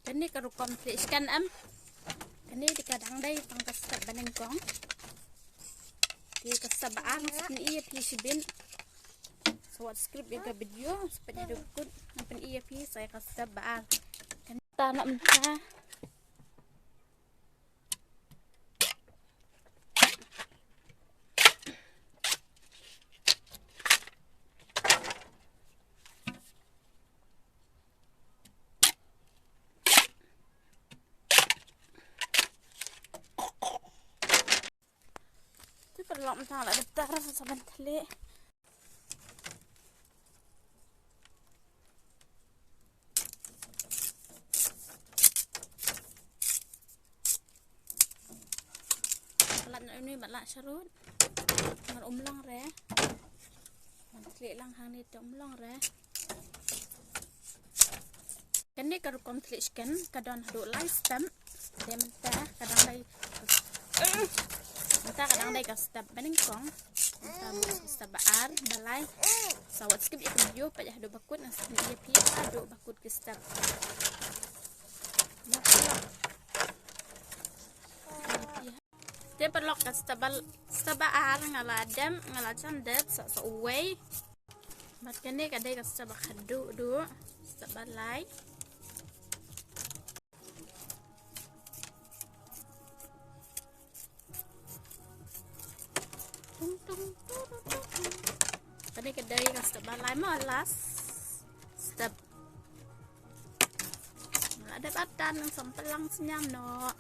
Cái này có còn thể scan âm. Cái này thì cả đằng đây bằng cái sập bên anh con. Thì cái sập ăn ini EP sibin. So script yang video seperti dukun nampan EP saya kasih baal. Kan ta nak mentah. Perlu mentah lah datar sebentar le. Ini bạn lại sarut ngan long re man tli lang hang ni long re kan ni ka kom tli scan ka don hadu live stamp de mentah kadang dai ka stamp bening kong mentah stamp baar balai sawat skip ik video pa hadu bakut nas ni ep hadu bakut ke stamp dia perlok ke stabal ngaladam ngalacan det so away mat kene kadai ke stabal khadu du stabal lai kadai ke stabal lai malas stab ada badan yang sampelang senyam no.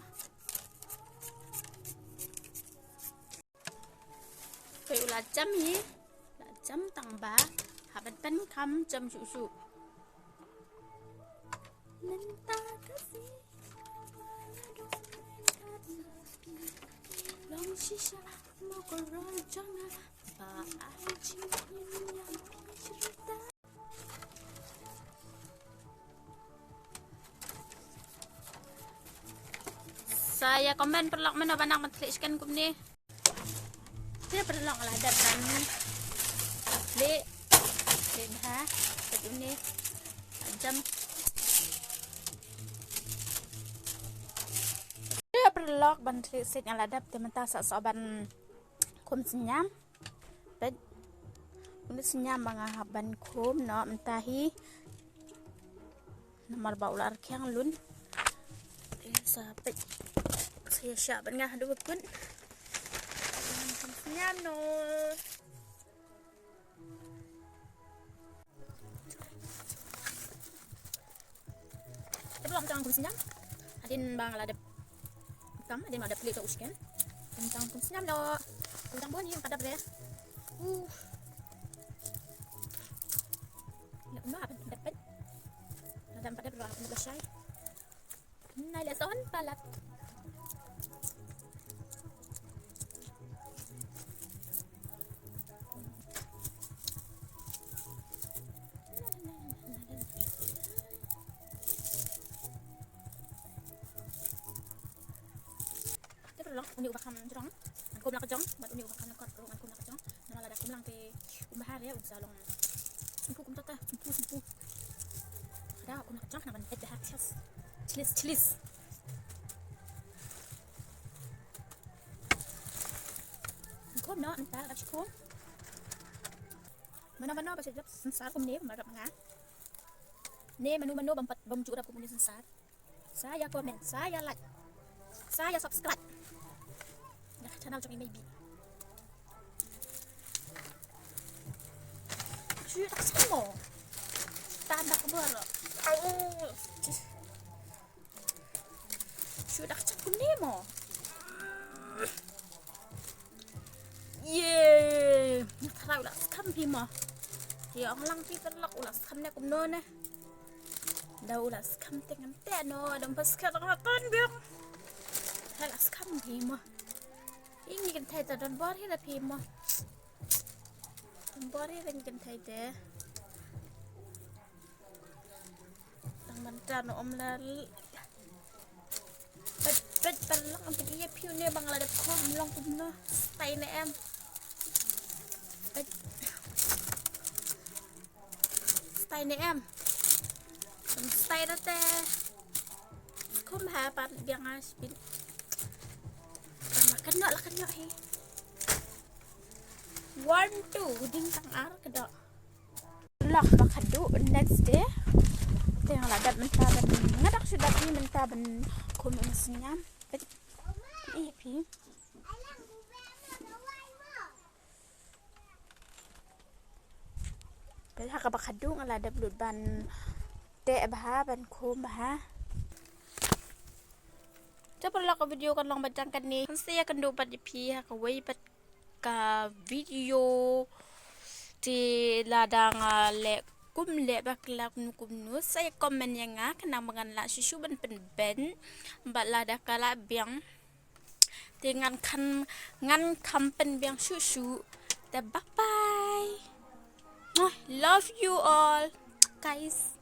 Vậy là chấm gì? Là chấm tầng 3 hạ bánh bánh khăm chấm sụ sụ. Nên ta cái gì? Lòng shisha mau có rồi chẳng và ai chỉ nhìn nhận ta. Saya komen perlok mana banyak mentliskan kum ni. Dia perlu ngeladat kan le bah tadi ni jam dia perlu bantri sit ngeladat teman-teman sasaban kum senyam dan ini senyam mengahaban kum no mentahi nomor baular kyang lun sampai saya siap ngah dua pun Nyano. Belum tang kumsinyam. Adin bang ada tam, adin ada plate uskan. Tang kumsinyam lo. Tang boni pada bre. Nak apa dapat? Ada pada bre aku gasai. Nai leson palat. Uni ubah jong, aku bilang ke jong, buat uni ubah nakot, aku nak jong, nama lada aku bilang ke umbahar ya, ubah long, kum tata, sempu, ada aku nak jong, nama head dah cilis, aku nak entar ada cukup, mana pasal jap sensar kum ni, marah mengah, ni menu bom cukup kum ni sensar, saya komen, saya like, saya subscribe. Channel cho maybe. Chưa đặt xong mồ. Ta đặt bơ rồi. Chưa đặt chắc cũng nêm mồ. Yeah. Thật là khăm phim mà. Thì ông lăng phim cái lọc là khăm này cũng nôn nè. Đâu là khăm tên ngắm tên nó. Đồng bớt khăn là tên biết. Hay là khăm phim mà. Ini kan thay ta don bor hi la phim mo don bor hi kan thay te tang man ta no om la bet perlok am pidi phiu ne bang la dep khom long kum no tay ne em tay ne em tay đó te kum ha pan biang aspin makan nak lah kena he 1 2 ding tang ar kedo lah makadu next day teng la dat mentaban ngadak sudah ni mentaban kum senyam pi Bây giờ các bạn khadung là đập lụt bàn tệ bà bàn khôm bà chắc là cái video kan long bacang kan ni saya akan do pada pihak away pat ka video di ladang le kum le bakla kum nu saya komen yang kena mengan la susu ban pen ben bat lada kala biang dengan kan ngan kampen biang susu bye bye. Love you all, guys.